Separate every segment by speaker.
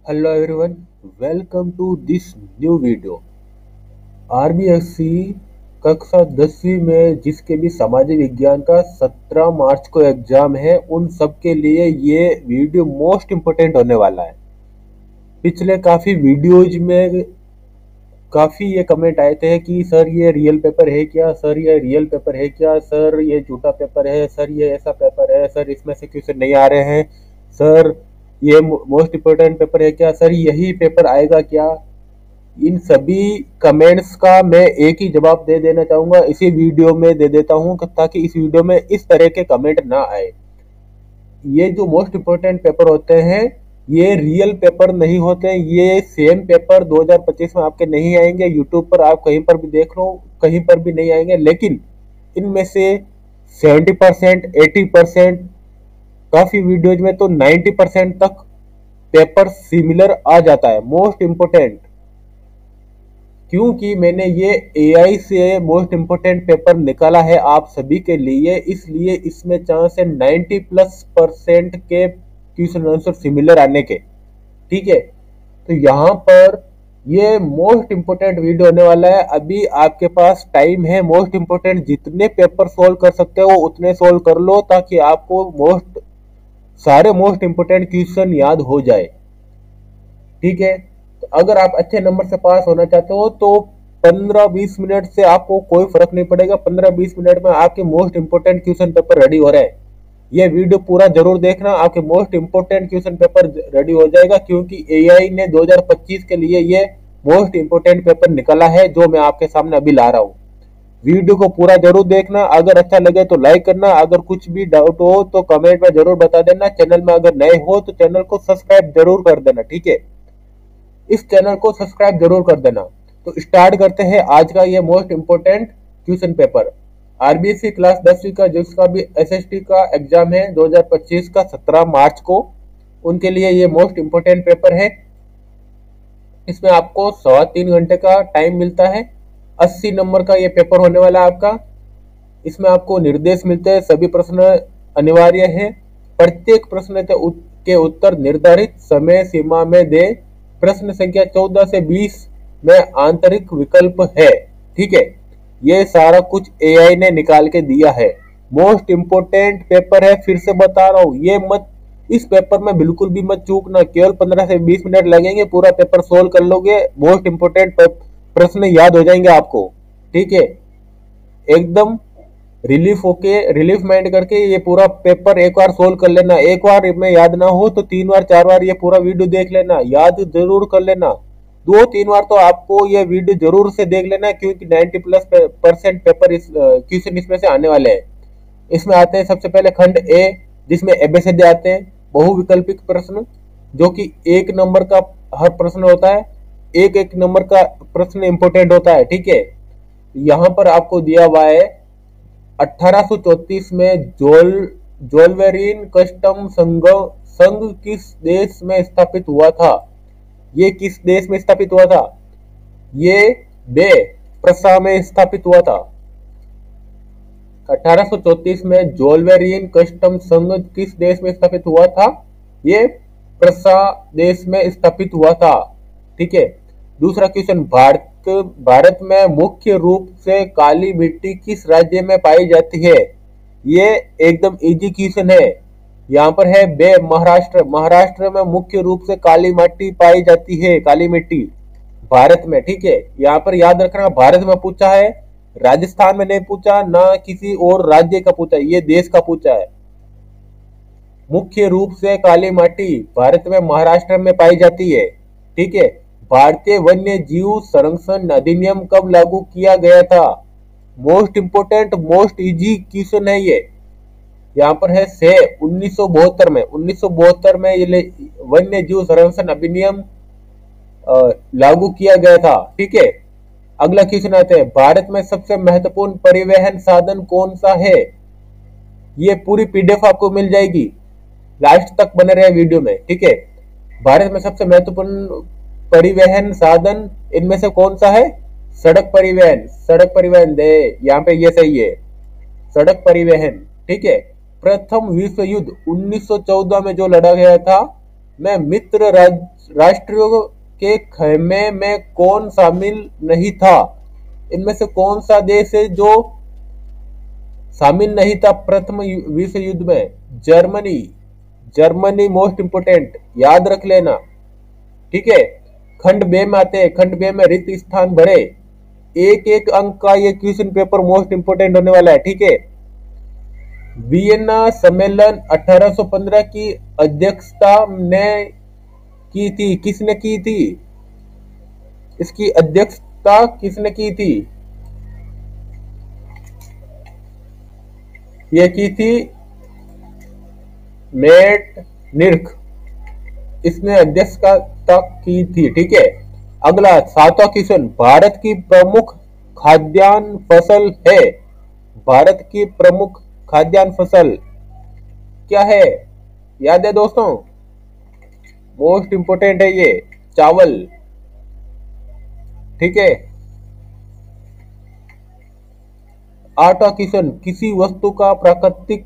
Speaker 1: Hello everyone, welcome to this new video। RBSC कक्षा 10वीं में जिसके भी सामाजिक विज्ञान का 17 मार्च को एग्जाम है, उन सब के लिए ये वीडियो मोस्ट इम्पोर्टेंट होने वाला है। पिछले काफ़ी वीडियोज में काफ़ी ये कमेंट आए थे कि सर ये रियल पेपर है क्या, सर ये रियल पेपर है क्या, सर ये झूठा पेपर है, सर ये ऐसा पेपर है, सर इसमें से क्वेश्चन नहीं आ रहे हैं, सर ये मोस्ट इम्पोर्टेंट पेपर है क्या, सर यही पेपर आएगा क्या। इन सभी कमेंट्स का मैं एक ही जवाब दे देना चाहूंगा, इसी वीडियो में दे देता हूं ताकि इस वीडियो में इस तरह के कमेंट ना आए। ये जो मोस्ट इम्पोर्टेंट पेपर होते हैं ये रियल पेपर नहीं होते, ये सेम पेपर 2025 में आपके नहीं आएंगे। यूट्यूब पर आप कहीं पर भी देख लो, कहीं पर भी नहीं आएंगे, लेकिन इनमें से 70%, 80%, काफी वीडियोज में तो 90% तक पेपर सिमिलर आ जाता है। मोस्ट इम्पोर्टेंट क्योंकि मैंने ये एआई से मोस्ट इम्पोर्टेंट पेपर निकाला है आप सभी के लिए, इसलिए इसमें चांस है 90+% के क्वेश्चन आंसर सिमिलर आने के। ठीक है, तो यहाँ पर ये मोस्ट इम्पोर्टेंट वीडियो होने वाला है। अभी आपके पास टाइम है, मोस्ट इम्पोर्टेंट जितने पेपर सोल्व कर सकते हो उतने सोल्व कर लो ताकि आपको सारे मोस्ट इम्पोर्टेंट क्वेश्चन याद हो जाए। ठीक है, तो अगर आप अच्छे नंबर से पास होना चाहते हो तो 15-20 मिनट से आपको कोई फर्क नहीं पड़ेगा, 15-20 मिनट में आपके most important question paper ready हो रहे हैं। ये वीडियो पूरा जरूर देखना, आपके most important question paper ready हो जाएगा, क्योंकि एआई ने 2025 के लिए ये मोस्ट इंपोर्टेंट पेपर निकाला है जो मैं आपके सामने अभी ला रहा हूँ। वीडियो को पूरा जरूर देखना, अगर अच्छा लगे तो लाइक करना, अगर कुछ भी डाउट हो तो कमेंट में जरूर बता देना। चैनल में अगर नए हो तो चैनल को सब्सक्राइब जरूर कर देना। ठीक है, इस चैनल को सब्सक्राइब जरूर कर देना। तो स्टार्ट करते हैं आज का ये most important question paper. RBSC class 10वीं का जिसका भी एसएसटी का एग्जाम है 2025 का 17 मार्च को, उनके लिए ये मोस्ट इम्पोर्टेंट पेपर है। इसमें आपको 3.25 घंटे का टाइम मिलता है। 80 नंबर का ये पेपर होने वाला है आपका। इसमें आपको निर्देश मिलते हैं, सभी प्रश्न अनिवार्य है। प्रत्येक प्रश्न के उत्तर निर्धारित समय सीमा में दे। प्रश्न संख्या 14 से 20 में आंतरिक विकल्प है। ठीक है, ये सारा कुछ एआई ने निकाल के दिया है। मोस्ट इम्पोर्टेंट पेपर है, फिर से बता रहा हूँ, इस पेपर में बिल्कुल भी मत चूकना। केवल 15 से 20 मिनट लगेंगे, पूरा पेपर सोल्व कर लोगे, मोस्ट इम्पोर्टेंट प्रश्न याद हो जाएंगे आपको। ठीक है, एकदम रिलीफ माइंड करके ये पूरा पेपर एक बार सोल्व कर लेना। एक बार में याद ना हो तो 3 बार 4 बार ये पूरा वीडियो देख लेना, याद जरूर कर लेना। 2-3 बार तो आपको ये वीडियो जरूर से देख लेना, क्योंकि 90+% पेपर क्वेश्चन इसमें से आने वाले हैं। इसमें आते हैं सबसे पहले खंड ए, जिसमें एबीसीडी आते हैं, बहुविकल्पिक प्रश्न, जो कि 1 नंबर का हर प्रश्न होता है, एक नंबर का प्रश्न इंपोर्टेंट होता है। ठीक है, यहाँ पर आपको दिया हुआ है 1834 में जोल्वेरिन कस्टम संघ किस देश में स्थापित हुआ था? ये किस देश में स्थापित हुआ था? ये बे प्रसा में स्थापित हुआ था। 1834 में जोल्वेरिन कस्टम संघ किस देश में स्थापित हुआ था? ये प्रसा देश में स्थापित हुआ था। ठीक है, दूसरा क्वेश्चन, भारत में मुख्य रूप से काली मिट्टी किस राज्य में पाई जाती है? ये एकदम इजी क्वेश्चन है। यहाँ पर है बे महाराष्ट्र में मुख्य रूप से काली मिट्टी पाई जाती है, काली मिट्टी भारत में। ठीक है, यहाँ पर याद रखना, भारत में पूछा है, राजस्थान में नहीं पूछा, ना किसी और राज्य का पूछा, ये देश का पूछा है। मुख्य रूप से काली मिट्टी भारत में महाराष्ट्र में पाई जाती है। ठीक है, भारतीय वन्य जीव संरक्षण अधिनियम कब लागू किया गया था? Most important, most easy question है ये। यहाँ पर है से 1972 में 1972 में ये वन्य जीव संरक्षण अधिनियम लागू किया गया था। ठीक है, अगला क्वेश्चन आते हैं, भारत में सबसे महत्वपूर्ण परिवहन साधन कौन सा है? ये पूरी पीडीएफ आपको मिल जाएगी, लास्ट तक बने रहे वीडियो में। ठीक है, भारत में सबसे महत्वपूर्ण परिवहन साधन इनमें से कौन सा है? सड़क परिवहन दे, यहाँ पे ये सही है, सड़क परिवहन। ठीक है, प्रथम विश्व युद्ध 1914 में जो लड़ा गया था में मित्र राष्ट्रों के खेमे में कौन शामिल नहीं था? इनमें से कौन सा देश है जो शामिल नहीं था प्रथम विश्व युद्ध में? जर्मनी। जर्मनी मोस्ट इंपोर्टेंट, याद रख लेना। ठीक है। खंड बे में आते हैं, खंड बे में रिक्त स्थान बढ़े। एक एक अंक का ये क्वेश्चन पेपर मोस्ट इंपोर्टेंट होने वाला है। ठीक है। वियना सम्मेलन 1815 की अध्यक्षता ने की थी, किसने की थी? इसकी अध्यक्षता किसने की थी? ये की थी मेटनिर्ख, इसने अध्यक्षता की थी। ठीक है। अगला 7वां क्वेश्चन, भारत की प्रमुख खाद्यान्न फसल है। भारत की प्रमुख खाद्यान्न फसल क्या है? याद है दोस्तों? मोस्ट इंपोर्टेंट है ये, चावल। ठीक है। 8वां क्वेश्चन, किसी वस्तु का प्राकृतिक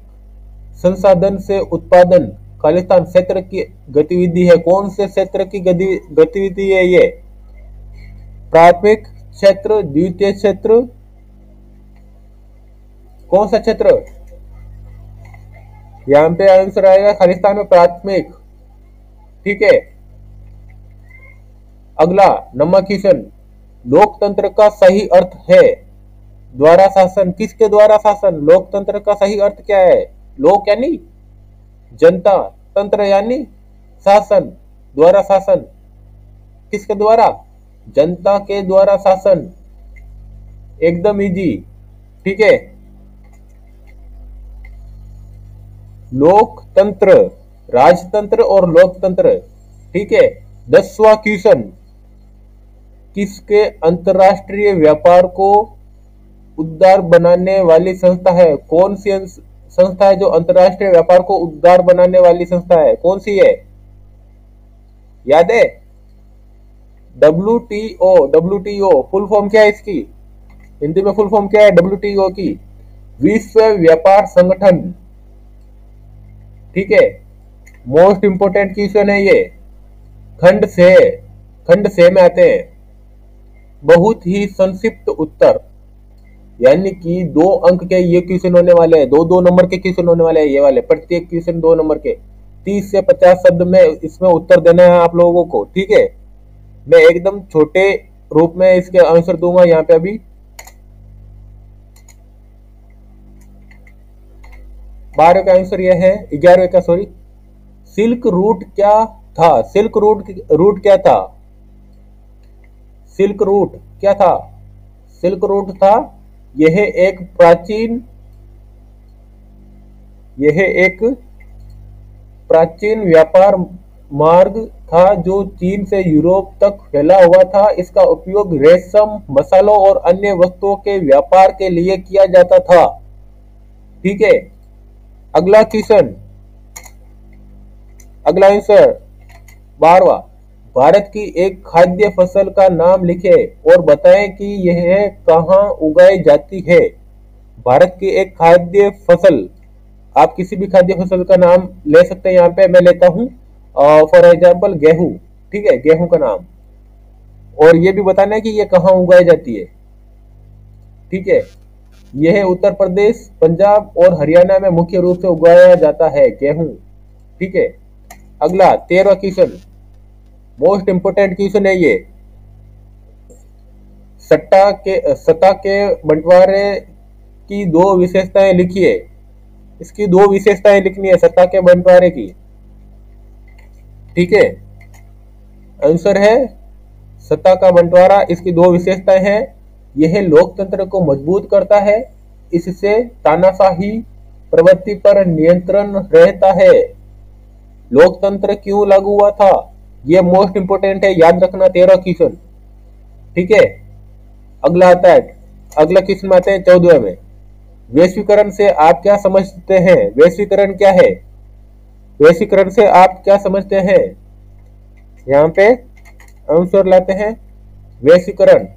Speaker 1: संसाधन से उत्पादन खालिस्तान क्षेत्र की गतिविधि है। कौन से क्षेत्र की गतिविधि है ये? प्राथमिक क्षेत्र, द्वितीय क्षेत्र, कौन सा क्षेत्र? यहां पे आंसर आएगा खालिस्तान में प्राथमिक। ठीक है। अगला 9वां क्वेश्चन, लोकतंत्र का सही अर्थ है द्वारा शासन। किसके द्वारा शासन? लोकतंत्र का सही अर्थ क्या है? लोक यानी जनता, तंत्र यानी शासन, द्वारा शासन। किसके द्वारा? जनता के द्वारा शासन। एकदम इजी। ठीक है। लोकतंत्र, राजतंत्र और लोकतंत्र। ठीक है। 10वां क्वेश्चन, किसके अंतरराष्ट्रीय व्यापार को उदार बनाने वाली संस्था है? कौन सी संस्था है जो अंतरराष्ट्रीय व्यापार को उदार बनाने वाली संस्था है? कौन सी है? याद है? WTO। WTO फुल फॉर्म क्या है इसकी? हिंदी में फुल फॉर्म क्या है WTO की? विश्व व्यापार संगठन। ठीक है। मोस्ट इंपोर्टेंट क्वेश्चन है ये। खंड से में आते हैं। बहुत ही संक्षिप्त उत्तर, यानी कि 2 अंक के ये क्वेश्चन होने वाले हैं। 2 नंबर के क्वेश्चन होने वाले हैं ये वाले, प्रत्येक क्वेश्चन 2 नंबर के। 30 से 50 शब्द में इसमें उत्तर देना है आप लोगों को। ठीक है। मैं एकदम छोटे रूप में इसके आंसर दूंगा यहाँ पे। अभी 12 का आंसर यह है, 11 का सॉरी। सिल्क रूट क्या था? सिल्क रूट क्या था? सिल्क रूट क्या था? सिल्क रूट था यह एक प्राचीन व्यापार मार्ग था जो चीन से यूरोप तक फैला हुआ था। इसका उपयोग रेशम, मसालों और अन्य वस्तुओं के व्यापार के लिए किया जाता था। ठीक है। अगला क्वेश्चन, अगला आंसर 12वां, भारत की एक खाद्य फसल का नाम लिखें और बताएं कि यह कहां उगाई जाती है। भारत की एक खाद्य फसल, आप किसी भी खाद्य फसल का नाम ले सकते हैं। यहाँ पे मैं लेता हूं फॉर एग्जाम्पल गेहूं। ठीक है, गेहूं का नाम, और ये भी बताना है कि ये कहां उगाई जाती है। ठीक है। यह उत्तर प्रदेश, पंजाब और हरियाणा में मुख्य रूप से उगाया जाता है गेहूं। ठीक है। अगला 13वां क्वेश्चन, मोस्ट इंपोर्टेंट क्वेश्चन है ये। सत्ता के बंटवारे की 2 विशेषताएं लिखिए। इसकी 2 विशेषताएं लिखनी है सत्ता के बंटवारे की। ठीक है। आंसर है सत्ता का बंटवारा, इसकी 2 विशेषताएं हैं। यह लोकतंत्र को मजबूत करता है, इससे तानाशाही प्रवृत्ति पर नियंत्रण रहता है। लोकतंत्र क्यों लागू हुआ था? यह मोस्ट इंपोर्टेंट है, याद रखना 13 क्वेश्चन। ठीक है। अगला आता है, अगला क्वेश्चन में आते हैं 14वें में। वैश्वीकरण से आप क्या समझते हैं? वैश्वीकरण क्या है? वैश्वीकरण से आप क्या समझते हैं? यहाँ पे आंसर लाते हैं वैश्वीकरण।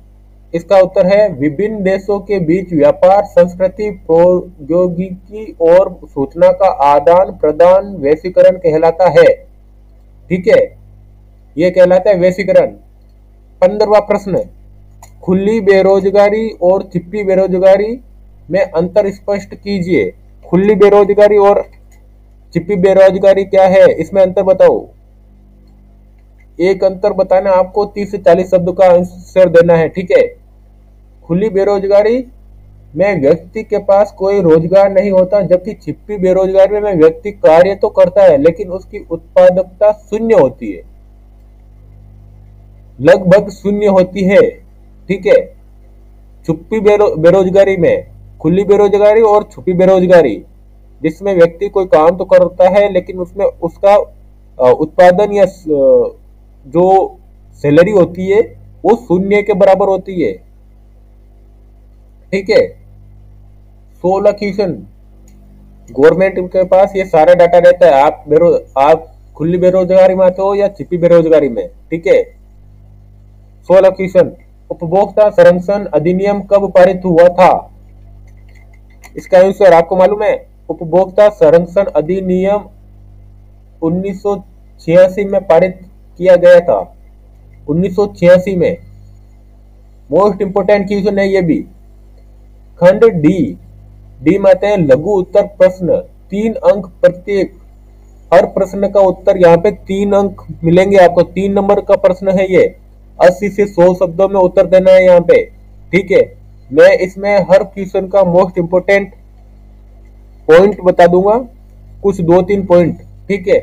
Speaker 1: इसका उत्तर है विभिन्न देशों के बीच व्यापार, संस्कृति, प्रौद्योगिकी और सूचना का आदान प्रदान वैश्वीकरण कहलाता है। ठीक है, ये कहलाता है वैश्वीकरण। 15वां प्रश्न, खुली बेरोजगारी और छिपी बेरोजगारी में अंतर स्पष्ट कीजिए। खुली बेरोजगारी और छिपी बेरोजगारी क्या है, इसमें अंतर बताओ। एक अंतर बताना, आपको 30 से 40 शब्द का आंसर देना है। ठीक है, खुली बेरोजगारी में व्यक्ति के पास कोई रोजगार नहीं होता, जबकि छिपी बेरोजगारी में व्यक्ति कार्य तो करता है लेकिन उसकी उत्पादकता शून्य होती है, लगभग शून्य होती है। ठीक है, छुपी बेरोजगारी में, खुली बेरोजगारी और छुपी बेरोजगारी, जिसमें व्यक्ति कोई काम तो करता है लेकिन उसमें उसका उत्पादन या जो सैलरी होती है वो शून्य के बराबर होती है। ठीक है, 16 क्वेश्चन, गवर्नमेंट के पास ये सारा डाटा रहता है। आप खुली बेरोजगारी में आते हो या छिपी बेरोजगारी में। ठीक है, 16 क्वेश्चन, उपभोक्ता संरक्षण अधिनियम कब पारित हुआ था, इसका आंसर आपको मालूम है। उपभोक्ता संरक्षण अधिनियम 1986 में पारित किया गया था, 1986 में। मोस्ट इंपोर्टेंट क्वेश्चन है ये भी। खंड डी में आते हैं लघु उत्तर प्रश्न, 3 अंक प्रत्येक। हर प्रश्न का उत्तर यहाँ पे 3 अंक मिलेंगे आपको। 3 नंबर का प्रश्न है ये, 80 से 100 शब्दों में उत्तर देना है यहाँ पे। ठीक है, मैं इसमें हर क्वेश्चन का मोस्ट इंपोर्टेंट पॉइंट बता दूंगा, कुछ 2-3 पॉइंट। ठीक है,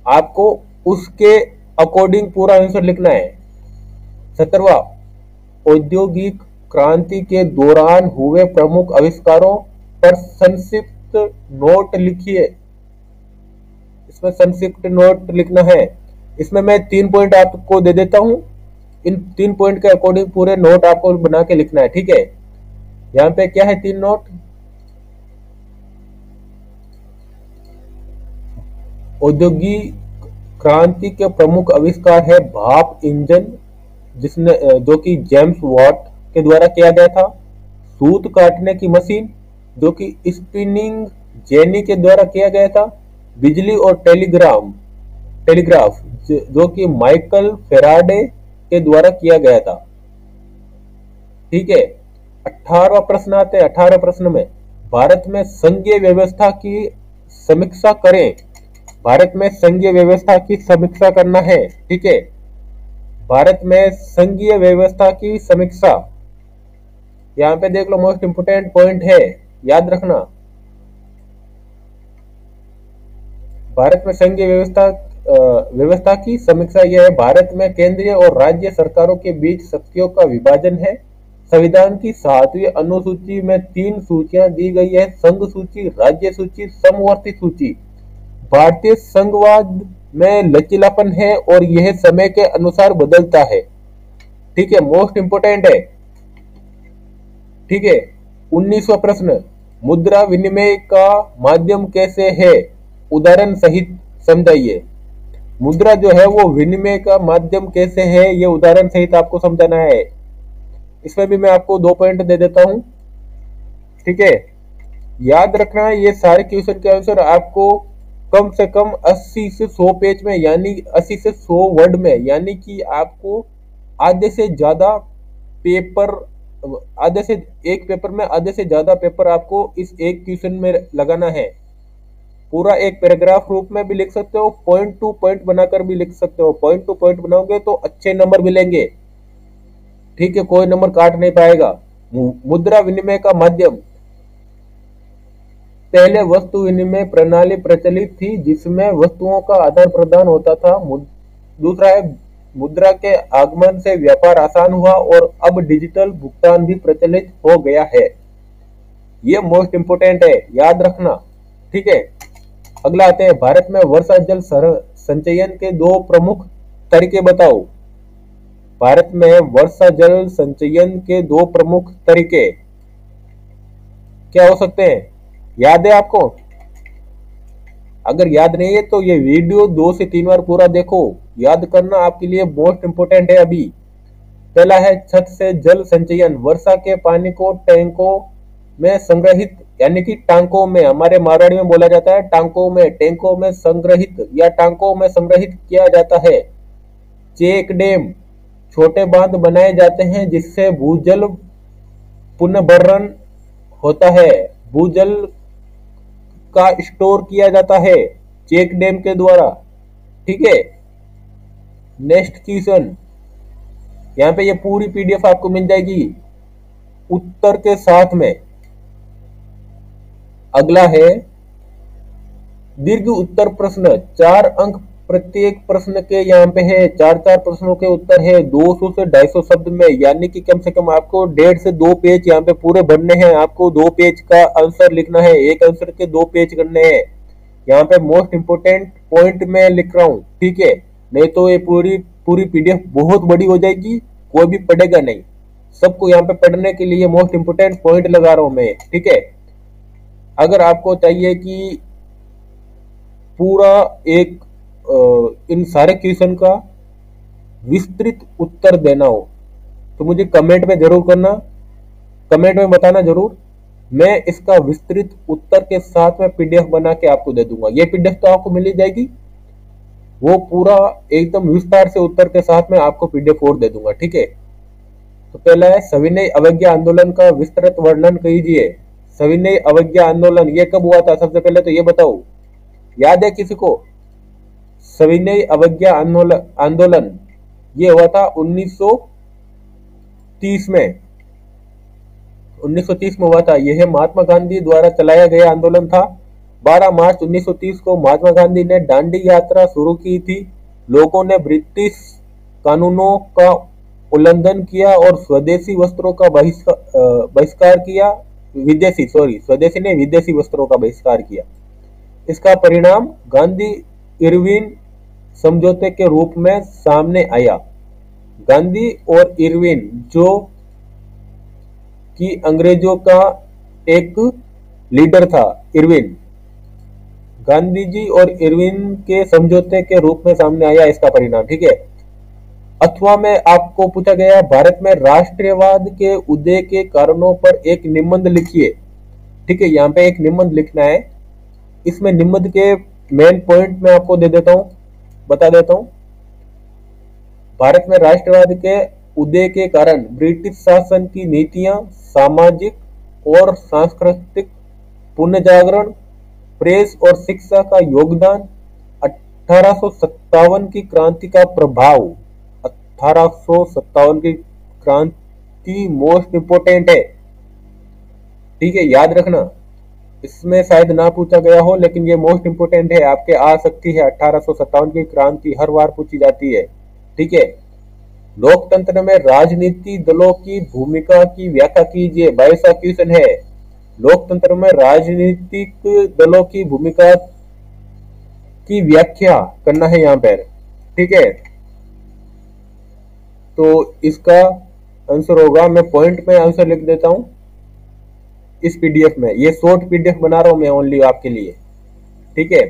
Speaker 1: आपको उसके अकॉर्डिंग पूरा आंसर लिखना है। 17वां, औद्योगिक क्रांति के दौरान हुए प्रमुख आविष्कारों पर संक्षिप्त नोट लिखिए। इसमें संक्षिप्त नोट लिखना है। इसमें मैं 3 पॉइंट आपको दे देता हूं, इन 3 पॉइंट के अकॉर्डिंग पूरे नोट आपको बना के लिखना है। ठीक है, यहाँ पे क्या है 3 नोट। औद्योगिक क्रांति के प्रमुख आविष्कार है भाप इंजन, जिसने जो कि जेम्स वॉट के द्वारा किया गया था। सूत काटने की मशीन, जो कि स्पिनिंग जेनी के द्वारा किया गया था। बिजली और टेलीग्राफ, जो कि माइकल फेराडे के द्वारा किया गया था। ठीक है, 18वां प्रश्न आते हैं। 18 प्रश्न में भारत में संघीय व्यवस्था की समीक्षा करें। भारत में संघीय व्यवस्था की समीक्षा करना है। ठीक है, भारत में संघीय व्यवस्था की समीक्षा, यहाँ पे देख लो मोस्ट इंपोर्टेंट पॉइंट है, याद रखना। भारत में संघीय व्यवस्था की समीक्षा यह है, भारत में केंद्रीय और राज्य सरकारों के बीच शक्तियों का विभाजन है। संविधान की 7वीं अनुसूची में 3 सूचियां दी गई है, संघ सूची, राज्य सूची, समवर्ती सूची। भारतीय संघवाद में लचीलापन है और यह समय के अनुसार बदलता है। ठीक है, मोस्ट इंपोर्टेंट है। ठीक है, 19वां प्रश्न, मुद्रा विनिमय का माध्यम कैसे है, उदाहरण सहित समझाइए। मुद्रा जो है वो विनिमय का माध्यम कैसे है, ये उदाहरण सहित आपको समझाना है। इसमें भी मैं आपको 2 पॉइंट दे देता हूं। ठीक है, याद रखना है ये सारे क्वेश्चन के आंसर आपको कम से कम 80 से 100 पेज में, यानी 80 से 100 वर्ड में, यानी कि आपको आधे से ज्यादा पेपर, एक पेपर में आधे से ज्यादा पेपर आपको इस एक क्वेश्चन में लगाना है। पूरा एक पैराग्राफ रूप में भी लिख सकते हो, पॉइंट टू पॉइंट बनाकर भी लिख सकते हो। पॉइंट टू पॉइंट बनाओगे तो अच्छे नंबर मिलेंगे। ठीक है, कोई नंबर काट नहीं पाएगा। मुद्रा विनिमय का माध्यम, पहले वस्तु विनिमय प्रणाली प्रचलित थी जिसमें वस्तुओं का आदान प्रदान होता था। दूसरा है, मुद्रा के आगमन से व्यापार आसान हुआ और अब डिजिटल भुगतान भी प्रचलित हो गया है। ये मोस्ट इंपोर्टेंट है, याद रखना। ठीक है, अगला आते हैं, भारत में वर्षा जल संचयन के 2 प्रमुख तरीके बताओ। भारत में वर्षा जल संचयन के 2 प्रमुख तरीके क्या हो सकते हैं, याद है आपको? अगर याद नहीं है तो ये वीडियो 2 से 3 बार पूरा देखो, याद करना आपके लिए मोस्ट इंपोर्टेंट है। अभी पहला है छत से जल संचयन, वर्षा के पानी को टैंकों में संग्रहित, यानी कि टांकों में, हमारे मारवाड़ी में बोला जाता है टांकों में, टैंकों में संग्रहित या टांकों में संग्रहित किया जाता है। चेक डैम, छोटे बांध बनाए जाते हैं जिससे भूजल पुनर्भरण होता है, भूजल का स्टोर किया जाता है चेक डैम के द्वारा। ठीक है, नेक्स्ट क्वेश्चन, यहाँ पे ये पूरी पीडीएफ आपको मिल जाएगी उत्तर के साथ में। अगला है दीर्घ उत्तर प्रश्न, 4 अंक प्रत्येक प्रश्न के यहाँ पे है। 4 प्रश्नों के उत्तर है 200 से 250 शब्द में, यानी कि कम से कम आपको 1.5 से 2 पेज यहाँ पे पूरे भरने हैं। आपको 2 पेज का आंसर लिखना है, एक आंसर के 2 पेज करने हैं। यहाँ पे मोस्ट इंपोर्टेंट पॉइंट में लिख रहा हूँ, ठीक है, नहीं तो ये पूरी पूरी पीडीएफ बहुत बड़ी हो जाएगी, कोई भी पढ़ेगा नहीं। सबको यहाँ पे पढ़ने के लिए मोस्ट इंपोर्टेंट पॉइंट लगा रहा हूँ मैं, ठीक है। अगर आपको चाहिए कि पूरा एक इन सारे क्वेश्चन का विस्तृत उत्तर देना हो तो मुझे कमेंट में जरूर करना, कमेंट में बताना जरूर। मैं इसका विस्तृत उत्तर के साथ में पीडीएफ बना के आपको दे दूंगा। ये पीडीएफ तो आपको मिल ही जाएगी, वो पूरा एकदम विस्तार से उत्तर के साथ में आपको पीडीएफ और दे दूंगा, ठीक है। तो पहला है सविनय अवज्ञा आंदोलन का विस्तृत वर्णन कीजिए। सविनय अवज्ञा आंदोलन ये कब हुआ था, सबसे पहले तो ये बताओ, याद है किसी को? सविनय अवज्ञा आंदोलन ये हुआ था 1930 में, 1930 में हुआ था। यह महात्मा गांधी द्वारा चलाया गया आंदोलन था। 12 मार्च 1930 को महात्मा गांधी ने दांडी यात्रा शुरू की थी। लोगों ने ब्रिटिश कानूनों का उल्लंघन किया और स्वदेशी वस्त्रों का बहिष्कार किया। स्वदेशी ने विदेशी वस्त्रों का बहिष्कार किया। इसका परिणाम गांधी इरविन समझौते के रूप में सामने आया। गांधी और इरविन जो कि अंग्रेजों का एक लीडर था, इरविन, गांधी जी और इरविन के समझौते के रूप में सामने आया इसका परिणाम, ठीक है। अथवा में आपको पूछा गया भारत में राष्ट्रवाद के उदय के कारणों पर एक निबंध लिखिए, ठीक है। यहाँ पे एक निबंध लिखना है। इसमें निबंध के मेन पॉइंट में आपको दे देता हूँ, बता देता हूँ। भारत में राष्ट्रवाद के उदय के कारण ब्रिटिश शासन की नीतियां, सामाजिक और सांस्कृतिक पुनर्जागरण, प्रेस और शिक्षा का योगदान, 1857 की क्रांति का प्रभाव। 1857 की क्रांति मोस्ट इंपोर्टेंट है, ठीक है, याद रखना। इसमें शायद ना पूछा गया हो लेकिन ये मोस्ट इंपोर्टेंट है, आपके आ सकती है। 1857 की क्रांति हर बार पूछी जाती है, ठीक है। लोकतंत्र में राजनीति दलों की भूमिका की व्याख्या कीजिए। 22वां क्वेश्चन है, लोकतंत्र में राजनीतिक दलों की भूमिका की व्याख्या करना है यहाँ पर, ठीक है। तो इसका आंसर होगा, मैं पॉइंट में आंसर लिख देता हूं इस पीडीएफ में। ये शॉर्ट पीडीएफ बना रहा हूं मैं ओनली आपके लिए, ठीक है।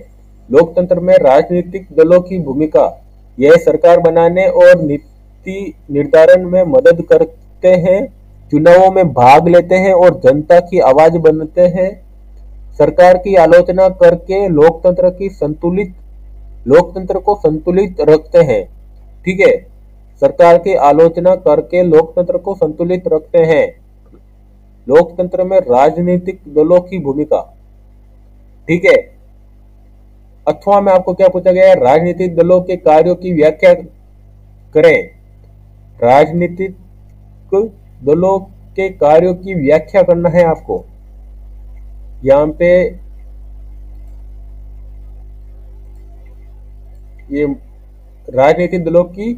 Speaker 1: लोकतंत्र में राजनीतिक दलों की भूमिका, यह सरकार बनाने और नीति निर्धारण में मदद करते हैं, चुनावों में भाग लेते हैं और जनता की आवाज बनते हैं, सरकार की आलोचना करके लोकतंत्र को संतुलित रखते हैं, ठीक है। सरकार की आलोचना करके लोकतंत्र को संतुलित रखते हैं। लोकतंत्र में राजनीतिक दलों की भूमिका, ठीक है। अथवा में आपको क्या पूछा गया है, राजनीतिक दलों के कार्यों की व्याख्या करें। राजनीतिक दलों के कार्यों की व्याख्या करना है आपको। यहाँ पे ये राजनीतिक दलों की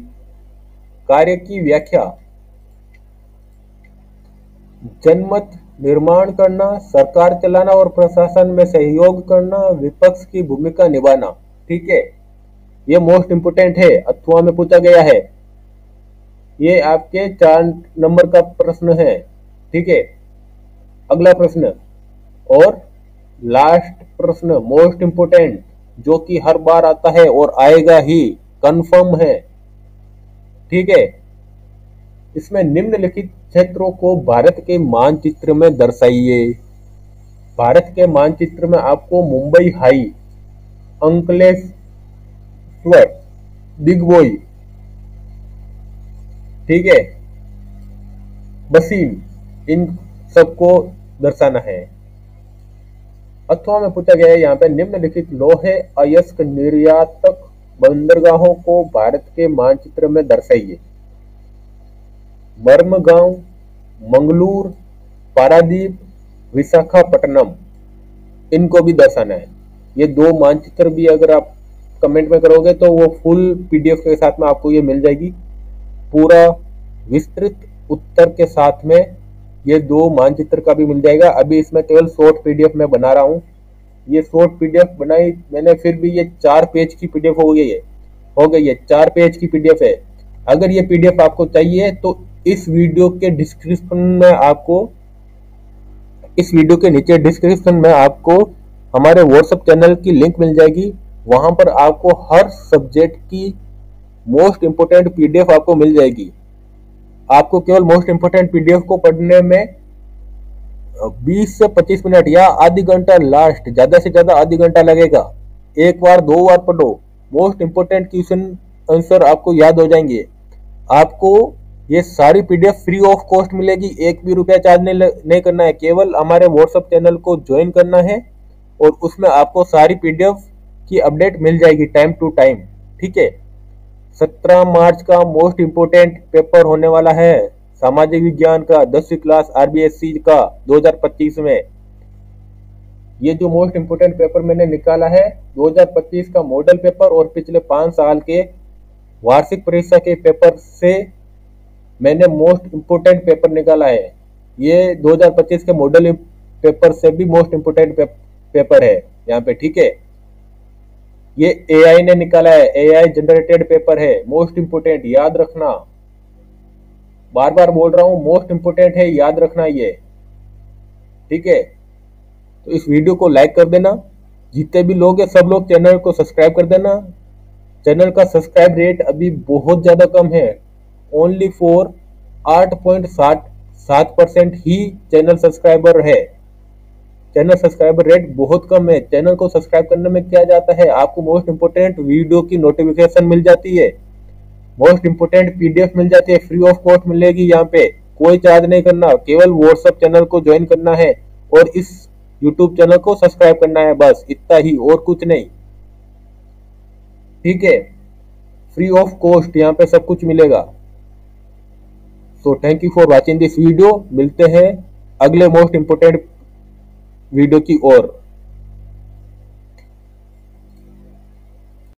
Speaker 1: कार्य की व्याख्या, जनमत निर्माण करना, सरकार चलाना और प्रशासन में सहयोग करना, विपक्ष की भूमिका निभाना, ठीक है। ये मोस्ट इंपोर्टेंट है, अथवा में पूछा गया है। ये आपके 4 नंबर का प्रश्न है, ठीक है। अगला प्रश्न और लास्ट प्रश्न मोस्ट इंपोर्टेंट, जो कि हर बार आता है और आएगा ही, कंफर्म है, ठीक है। इसमें निम्नलिखित क्षेत्रों को भारत के मानचित्र में दर्शाइए। भारत के मानचित्र में आपको मुंबई हाई, अंकलेश्वर, दिग्बोई, ठीक है, बसीम, इन सबको दर्शाना है। अथवा में पूछा गया है यहाँ पे निम्नलिखित लोहे अयस्क निर्यातक बंदरगाहों को भारत के मानचित्र में दर्शाइए। मर्मगांव, मंगलूर, पारादीप, विशाखापट्टनम, इनको भी दर्शाना है। ये दो मानचित्र भी अगर आप कमेंट में करोगे तो वो फुल पीडीएफ के साथ में आपको ये मिल जाएगी, पूरा विस्तृत उत्तर के साथ में ये दो मानचित्र का भी मिल जाएगा। अभी इसमें केवल शॉर्ट पीडीएफ में बना रहा हूँ। ये शॉर्ट पीडीएफ बनाई मैंने, फिर भी ये 4 पेज की पीडीएफ हो गई है 4 पेज की पीडीएफ है। अगर ये पीडीएफ आपको चाहिए तो इस वीडियो के नीचे डिस्क्रिप्शन में आपको हमारे व्हाट्सएप चैनल की लिंक मिल जाएगी। वहां पर आपको हर सब्जेक्ट की मोस्ट इंपोर्टेंट पीडीएफ आपको मिल जाएगी। आपको केवल मोस्ट इंपोर्टेंट पीडीएफ को पढ़ने में 20 से 25 मिनट या आधी घंटा, लास्ट ज्यादा से ज्यादा आधी घंटा लगेगा। एक बार 2 बार पढ़ो, मोस्ट इंपोर्टेंट क्वेश्चन आंसर आपको याद हो जाएंगे। आपको ये सारी पीडीएफ फ्री ऑफ कॉस्ट मिलेगी, एक भी रुपया चार्ज नहीं करना है। केवल हमारे व्हाट्सएप चैनल को ज्वाइन करना है और उसमें आपको सारी पीडीएफ की अपडेट मिल जाएगी टाइम टू टाइम, ठीक है। 17 मार्च का मोस्ट इंपोर्टेंट पेपर होने वाला है सामाजिक विज्ञान का 10वीं क्लास आरबीएससी का 2025 में। ये जो मोस्ट इंपोर्टेंट पेपर मैंने निकाला है 2025 का मॉडल पेपर और पिछले 5 साल के वार्षिक परीक्षा के पेपर से मैंने मोस्ट इंपोर्टेंट पेपर निकाला है। ये 2025 के मॉडल पेपर से भी मोस्ट इंपोर्टेंट पेपर है यहाँ पे, ठीक है। ये एआई ने निकाला है, एआई जनरेटेड पेपर है, मोस्ट इंपोर्टेंट, याद रखना। बार बार बोल रहा हूं, मोस्ट इंपोर्टेंट है, याद रखना ये, ठीक है। तो इस वीडियो को लाइक कर देना, जितने भी लोग हैं सब लोग चैनल को सब्सक्राइब कर देना। चैनल का सब्सक्राइब रेट अभी बहुत ज्यादा कम है, only for 8.7% he channel subscriber है। चैनल सब्सक्राइबर रेट बहुत कम है। चैनल को सब्सक्राइब करने में क्या जाता है, आपको मोस्ट इंपोर्टेंट वीडियो की नोटिफिकेशन मिल जाती है, मोस्ट इंपोर्टेंट पीडीएफ मिल जाती है, फ्री ऑफ कॉस्ट मिलेगी। यहाँ पे कोई चार्ज नहीं करना, केवल व्हाट्सएप चैनल को ज्वाइन करना है और इस यूट्यूब चैनल को सब्सक्राइब करना है, बस इतना ही, और कुछ नहीं, ठीक है। फ्री ऑफ कॉस्ट यहाँ पे सब कुछ मिलेगा। So thank you for watching this video. मिलते हैं अगले मोस्ट इंपोर्टेंट वीडियो की ओर।